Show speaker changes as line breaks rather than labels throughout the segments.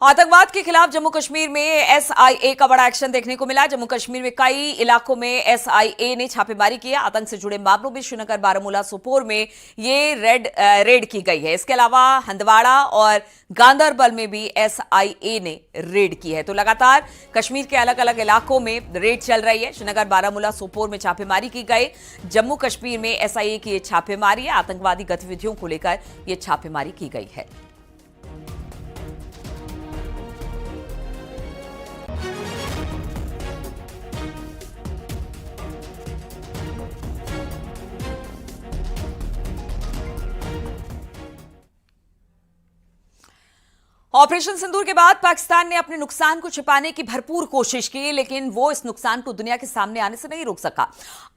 आतंकवाद के खिलाफ जम्मू कश्मीर में एसआईए का बड़ा एक्शन देखने को मिला। जम्मू कश्मीर में कई इलाकों में एसआईए ने छापेमारी की है। आतंक से जुड़े मामलों में श्रीनगर, बारामूला, सोपोर में ये रेड की गई है। इसके अलावा हंदवाड़ा और गांदरबल में भी एसआईए ने रेड की है। तो लगातार कश्मीर के अलग अलग इलाकों में रेड चल रही है। श्रीनगर, बारामूला, सोपोर में छापेमारी की गई। जम्मू कश्मीर में एसआईए की ये छापेमारी है। आतंकवादी गतिविधियों को लेकर यह छापेमारी की गई है। ऑपरेशन सिंदूर के बाद पाकिस्तान ने अपने नुकसान को छिपाने की भरपूर कोशिश की, लेकिन वो इस नुकसान को दुनिया के सामने आने से नहीं रोक सका।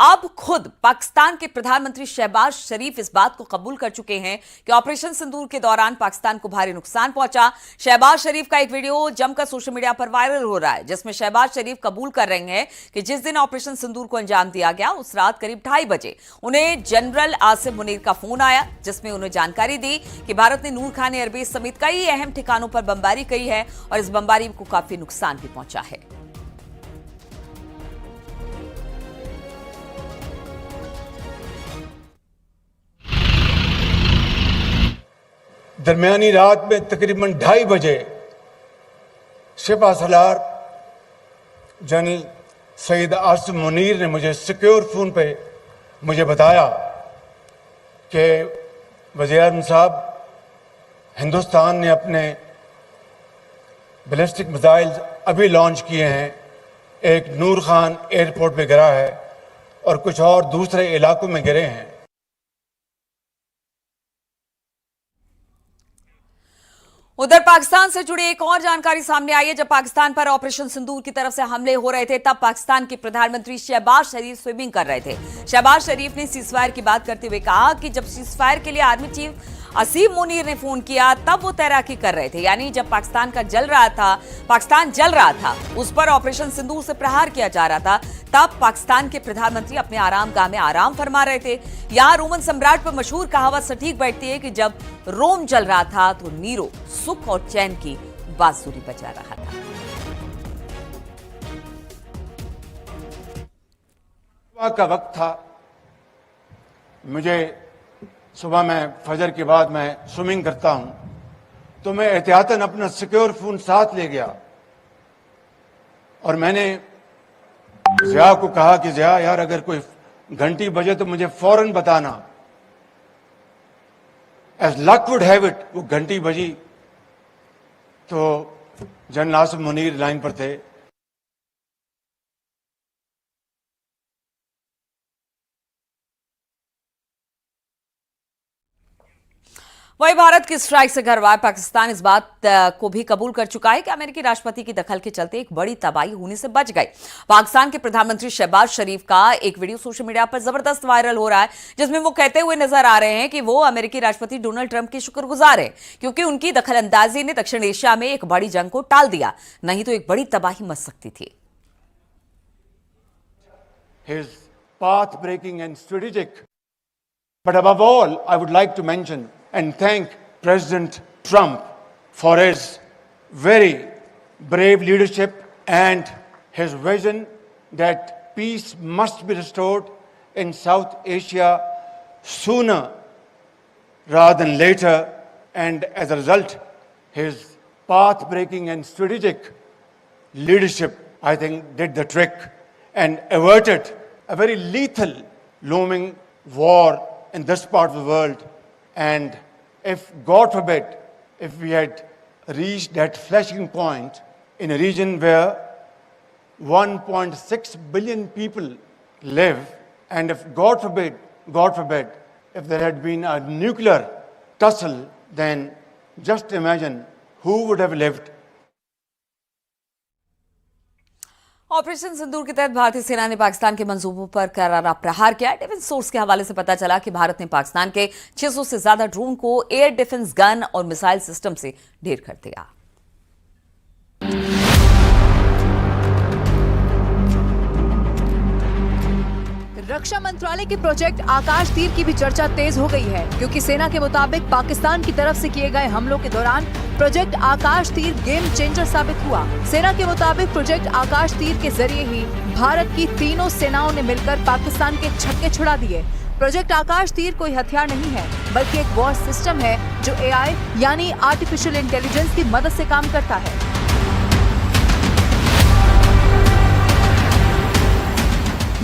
अब खुद पाकिस्तान के प्रधानमंत्री शहबाज शरीफ इस बात को कबूल कर चुके हैं कि ऑपरेशन सिंदूर के दौरान पाकिस्तान को भारी नुकसान पहुंचा। शहबाज शरीफ का एक वीडियो जमकर सोशल मीडिया पर वायरल हो रहा है, जिसमें शहबाज शरीफ कबूल कर रहे हैं कि जिस दिन ऑपरेशन सिंदूर को अंजाम दिया गया उस रात करीब 2:30 बजे उन्हें जनरल आसिफ मुनीर का फोन आया, जिसमें उन्हें जानकारी दी कि भारत ने नूर खान एयरबेस समेत कई अहम ठिकानों पर बमबारी की है और इस बमबारी को काफी नुकसान भी पहुंचा है।
दरमियानी रात में तकरीबन 2:30 बजे शिपा सलार जनरल सईद आसिफ मुनीर ने मुझे सिक्योर फोन पे मुझे बताया कि वज़ीर-ए-आज़म साहब, हिंदुस्तान ने अपने बैलिस्टिक मिसाइल अभी लॉन्च किए हैं। एक नूर खान एयरपोर्ट पे गिरा है और कुछ और दूसरे इलाकों में गिरे हैं।
उधर पाकिस्तान से जुड़ी एक और जानकारी सामने आई है। जब पाकिस्तान पर ऑपरेशन सिंदूर की तरफ से हमले हो रहे थे, तब पाकिस्तान के प्रधानमंत्री शहबाज शरीफ स्विमिंग कर रहे थे। शहबाज शरीफ ने सीजफायर की बात करते हुए कहा कि जब सीजफायर के लिए आर्मी चीफ आसिफ मुनीर ने फोन किया तब वो तैराकी कर रहे थे। यानी जब पाकिस्तान जल रहा था, उस पर ऑपरेशन सिंदूर से प्रहार किया जा रहा था, तब पाकिस्तान के प्रधानमंत्री अपने आरामगाह में आराम फरमा रहे थे। यहां रोमन सम्राट पर मशहूर कहावत सटीक बैठती है कि जब रोम जल रहा था तो नीरो सुख और चैन की बांसुरी बजा रहा था।
सुबह का वक्त था। मुझे सुबह में फजर के बाद मैं स्विमिंग करता हूं, तो मैं एहतियातन अपना सिक्योर फोन साथ ले गया और मैंने ज़िया को कहा कि ज़िया यार, अगर कोई घंटी बजे तो मुझे फौरन बताना। As luck would have it, वो घंटी बजी तो जनरल आसिफ मुनीर लाइन पर थे।
वही भारत की स्ट्राइक से घरवार पाकिस्तान इस बात को भी कबूल कर चुका है कि अमेरिकी राष्ट्रपति की दखल के चलते एक बड़ी तबाही होने से बच गई। पाकिस्तान के प्रधानमंत्री शहबाज शरीफ का एक वीडियो सोशल मीडिया पर जबरदस्त वायरल हो रहा है, जिसमें वो कहते हुए नजर आ रहे हैं कि वो अमेरिकी राष्ट्रपति डोनाल्ड ट्रंप के शुक्रगुजार हैं, क्योंकि उनकी दखलंदाजी ने दक्षिण एशिया में एक बड़ी जंग को टाल दिया, नहीं तो एक बड़ी तबाही मच सकती थी।
His path-breaking and strategic, but above all, I would like to mention and thank President Trump for his very brave leadership and his vision that peace must be restored in South Asia sooner rather than later. And as a result, his path-breaking and strategic leadership, I think, did the trick and averted a very lethal looming war in this part of the world. And if, God forbid, if we had reached that flashing point in a region where 1.6 billion people live, and if, God forbid, if there had been a nuclear tussle, then just imagine who would have lived.
Operation Sindoor के तहत भारतीय सेना ने पाकिस्तान के मंसूबों पर करारा प्रहार किया। डिफेंस सोर्स के हवाले से पता चला कि भारत ने पाकिस्तान के 600 से ज्यादा ड्रोन को एयर डिफेंस गन और मिसाइल सिस्टम से ढेर कर दिया।
रक्षा मंत्रालय के प्रोजेक्ट आकाश तीर की भी चर्चा तेज हो गई है, क्योंकि सेना के मुताबिक पाकिस्तान की तरफ से किए गए हमलों के दौरान प्रोजेक्ट आकाश तीर गेम चेंजर साबित हुआ। सेना के मुताबिक प्रोजेक्ट आकाश तीर के जरिए ही भारत की तीनों सेनाओं ने मिलकर पाकिस्तान के छक्के छुड़ा दिए। प्रोजेक्ट आकाश तीर कोई हथियार नहीं है, बल्कि एक वॉर सिस्टम है जो AI यानी आर्टिफिशियल इंटेलिजेंस की मदद से काम करता है।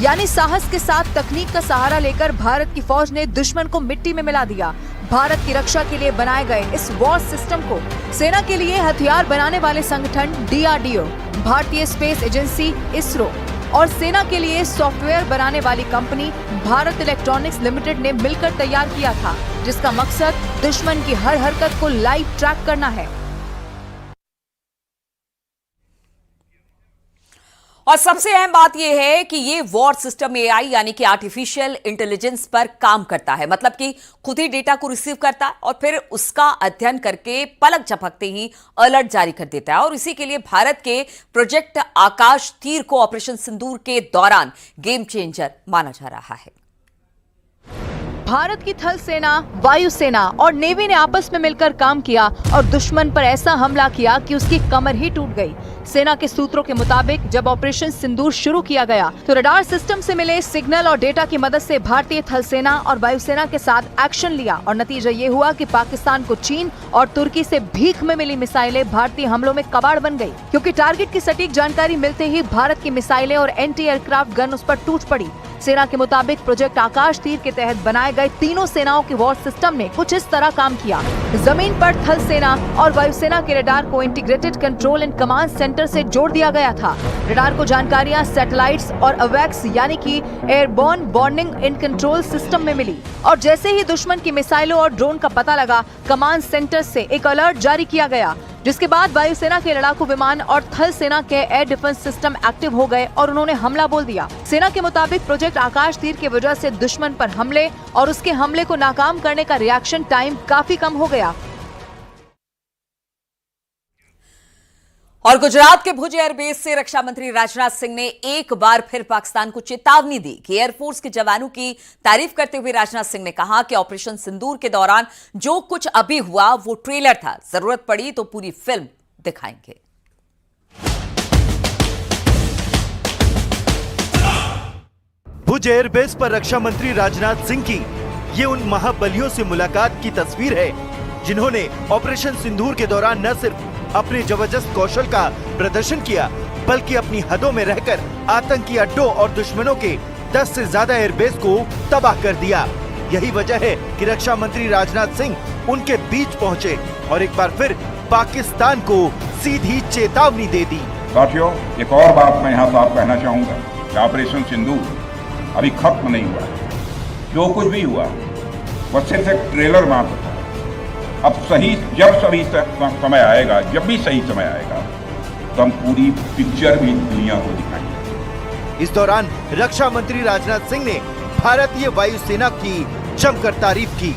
यानी साहस के साथ तकनीक का सहारा लेकर भारत की फौज ने दुश्मन को मिट्टी में मिला दिया। भारत की रक्षा के लिए बनाए गए इस वॉर सिस्टम को सेना के लिए हथियार बनाने वाले संगठन DRDO, भारतीय स्पेस एजेंसी ISRO और सेना के लिए सॉफ्टवेयर बनाने वाली कंपनी भारत इलेक्ट्रॉनिक्स लिमिटेड ने मिलकर तैयार किया था, जिसका मकसद दुश्मन की हर हरकत को लाइव ट्रैक करना है।
और सबसे अहम बात यह है कि ये वॉर सिस्टम AI यानी कि आर्टिफिशियल इंटेलिजेंस पर काम करता है, मतलब कि खुद ही डेटा को रिसीव करता है और फिर उसका अध्ययन करके पलक झपकते ही अलर्ट जारी कर देता है। और इसी के लिए भारत के प्रोजेक्ट आकाश तीर को ऑपरेशन सिंदूर के दौरान गेम चेंजर माना जा रहा है।
भारत की थल सेना, वायु सेना और नेवी ने आपस में मिलकर काम किया और दुश्मन पर ऐसा हमला किया कि उसकी कमर ही टूट गई। सेना के सूत्रों के मुताबिक जब ऑपरेशन सिंदूर शुरू किया गया तो रडार सिस्टम से मिले सिग्नल और डेटा की मदद से भारतीय थल सेना और वायुसेना के साथ एक्शन लिया और नतीजा ये हुआ कि पाकिस्तान को चीन और तुर्की से भीख में मिली मिसाइलें भारतीय हमलों में कबाड़ बन गई, क्योंकि टारगेट की सटीक जानकारी मिलते ही भारत की मिसाइलें और एंटी एयरक्राफ्ट गन उस पर टूट पड़ी। सेना के मुताबिक प्रोजेक्ट आकाश तीर के तहत बनाए गए तीनों सेनाओं के वॉर सिस्टम ने कुछ इस तरह काम किया। जमीन पर थल सेना और वायुसेना के रडार को integrated control and command centre से जोड़ दिया गया था। रडार को जानकारियां सैटेलाइट्स और अवैक्स यानी कि airborne warning and control system में मिली और जैसे ही दुश्मन की मिसाइलों और ड्रोन का पता लगा, कमांड सेंटर से एक अलर्ट जारी किया गया, जिसके बाद वायुसेना के लड़ाकू विमान और थल सेना के एयर डिफेंस सिस्टम एक्टिव हो गए और उन्होंने हमला बोल दिया। सेना के मुताबिक प्रोजेक्ट आकाश तीर की वजह से दुश्मन पर हमले और उसके हमले को नाकाम करने का रिएक्शन टाइम काफी कम हो गया।
और गुजरात के भुज एयरबेस से रक्षा मंत्री राजनाथ सिंह ने एक बार फिर पाकिस्तान को चेतावनी दी कि एयरफोर्स के जवानों की तारीफ करते हुए राजनाथ सिंह ने कहा कि ऑपरेशन सिंदूर के दौरान जो कुछ अभी हुआ वो ट्रेलर था, जरूरत पड़ी तो पूरी फिल्म दिखाएंगे।
भुज एयरबेस पर रक्षा मंत्री राजनाथ सिंह की ये उन महाबलियों से मुलाकात की तस्वीर है जिन्होंने ऑपरेशन सिंदूर के दौरान न सिर्फ अपने जबरदस्त कौशल का प्रदर्शन किया, बल्कि अपनी हदों में रहकर आतंकी अड्डों और दुश्मनों के 10 से ज्यादा एयरबेस को तबाह कर दिया। यही वजह है कि रक्षा मंत्री राजनाथ सिंह उनके बीच पहुंचे और एक बार फिर पाकिस्तान को सीधी चेतावनी दे दी।
साथियों, एक और बात मैं यहाँ साफ कहना चाहूंगा कि ऑपरेशन सिंदूर अभी खत्म नहीं हुआ है। जो कुछ भी हुआ वह सिर्फ एक ट्रेलर मात्र था। अब जब समय आएगा, जब भी सही समय आएगा, तो हम पूरी पिक्चर भी दुनिया को दिखाएंगे।
इस दौरान रक्षा मंत्री राजनाथ सिंह ने भारतीय वायुसेना की जमकर तारीफ की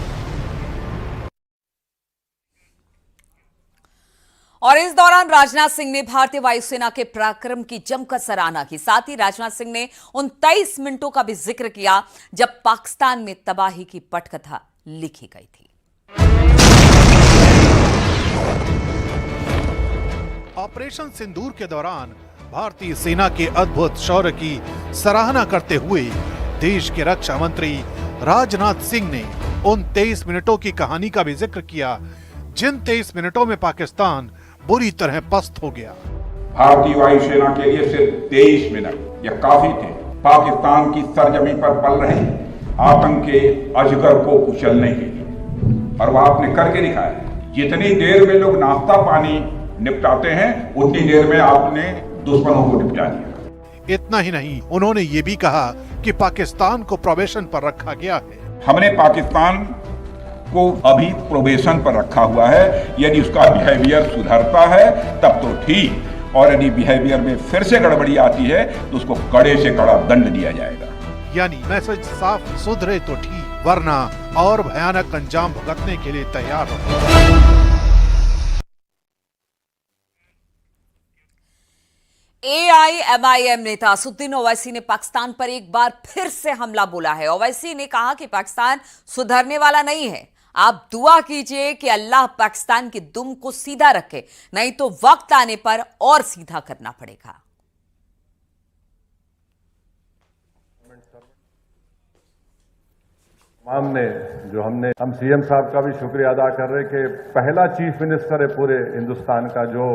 और इस दौरान राजनाथ सिंह ने भारतीय वायुसेना के पराक्रम की जमकर सराहना की। साथ ही राजनाथ सिंह ने उन 23 मिनटों का भी जिक्र किया जब पाकिस्तान में तबाही की पटकथा लिखी गई थी।
ऑपरेशन सिंदूर के दौरान भारतीय सेना के अद्भुत शौर्य की सराहना करते हुए देश के रक्षा मंत्री राजनाथ सिंह ने उन 23 मिनटों की कहानी का भी जिक्र किया, जिन 23 मिनटों में पाकिस्तान बुरी तरह पस्त हो गया।
भारतीय वायुसेना के लिए सिर्फ 23 मिनट यह काफी थे पाकिस्तान की सरजमीन पर पल रहे आतंक के अजगर को कुचलने के लिए, और वह आपने करके दिखाया। जितनी देर में लोग नाश्ता पानी निपटाते हैं, उतनी देर में आपने दुश्मनों को निपटा दिया।
इतना ही नहीं, उन्होंने ये भी कहा कि पाकिस्तान को प्रोबेशन पर रखा गया है।
हमने पाकिस्तान को अभी प्रोबेशन पर रखा हुआ है। यदि उसका बिहेवियर सुधरता है तब तो ठीक, और यदि बिहेवियर में फिर से गड़बड़ी आती है तो उसको कड़े से कड़ा दंड दिया जाएगा।
यानी मैसेज साफ, सुधरे तो ठीक, वरना और भयानक अंजाम भुगतने के लिए तैयार हो।
AIMIM नेता असदुद्दीन ओवैसी ने पाकिस्तान पर एक बार फिर से हमला बोला है। ओवैसी ने कहा कि पाकिस्तान सुधरने वाला नहीं है। आप दुआ कीजिए कि अल्लाह पाकिस्तान की दुम को सीधा रखे, नहीं तो वक्त आने पर और सीधा करना पड़ेगा।
हम सीएम साहब का भी शुक्रिया अदा कर रहे कि पहला चीफ मिनिस्टर है पूरे हिंदुस्तान का जो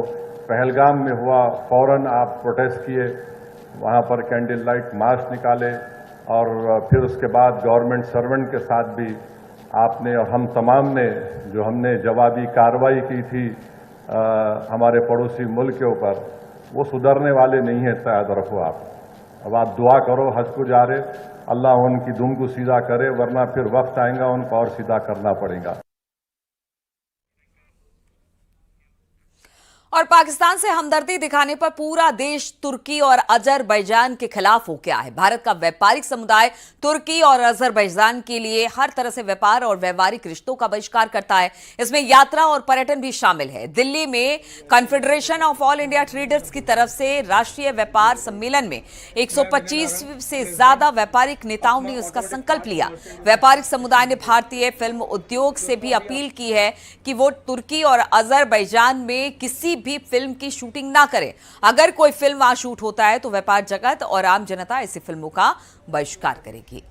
पहलगाम में हुआ, फौरन आप प्रोटेस्ट किए, वहां पर कैंडल लाइट मार्च निकाले और फिर उसके बाद गवर्नमेंट सर्वेंट के साथ भी आपने और हम तमाम ने जो हमने जवाबी कार्रवाई की थी हमारे पड़ोसी मुल्क के ऊपर, वो सुधरने वाले नहीं है। शायद रखो आप, अब आप दुआ करो, हज को जा रहे, अल्लाह उनकी दुम को सीधा करे, वरना फिर वक्त आएगा उनको और सीधा करना पड़ेगा।
और पाकिस्तान से हमदर्दी दिखाने पर पूरा देश तुर्की और अजरबैजान के खिलाफ हो गया है। भारत का व्यापारिक समुदाय तुर्की और अजरबैजान के लिए हर तरह से व्यापार और व्यावहारिक रिश्तों का बहिष्कार करता है। इसमें यात्रा और पर्यटन भी शामिल है। दिल्ली में confederation of all India traders की तरफ से राष्ट्रीय व्यापार सम्मेलन में 125 से ज्यादा व्यापारिक नेताओं ने उसका संकल्प लिया। व्यापारिक समुदाय ने भारतीय फिल्म उद्योग से भी अपील की है कि वो तुर्की और अजरबैजान में किसी भी फिल्म की शूटिंग ना करें। अगर कोई फिल्म वहां शूट होता है तो व्यापार जगत और आम जनता ऐसी फिल्मों का बहिष्कार करेगी।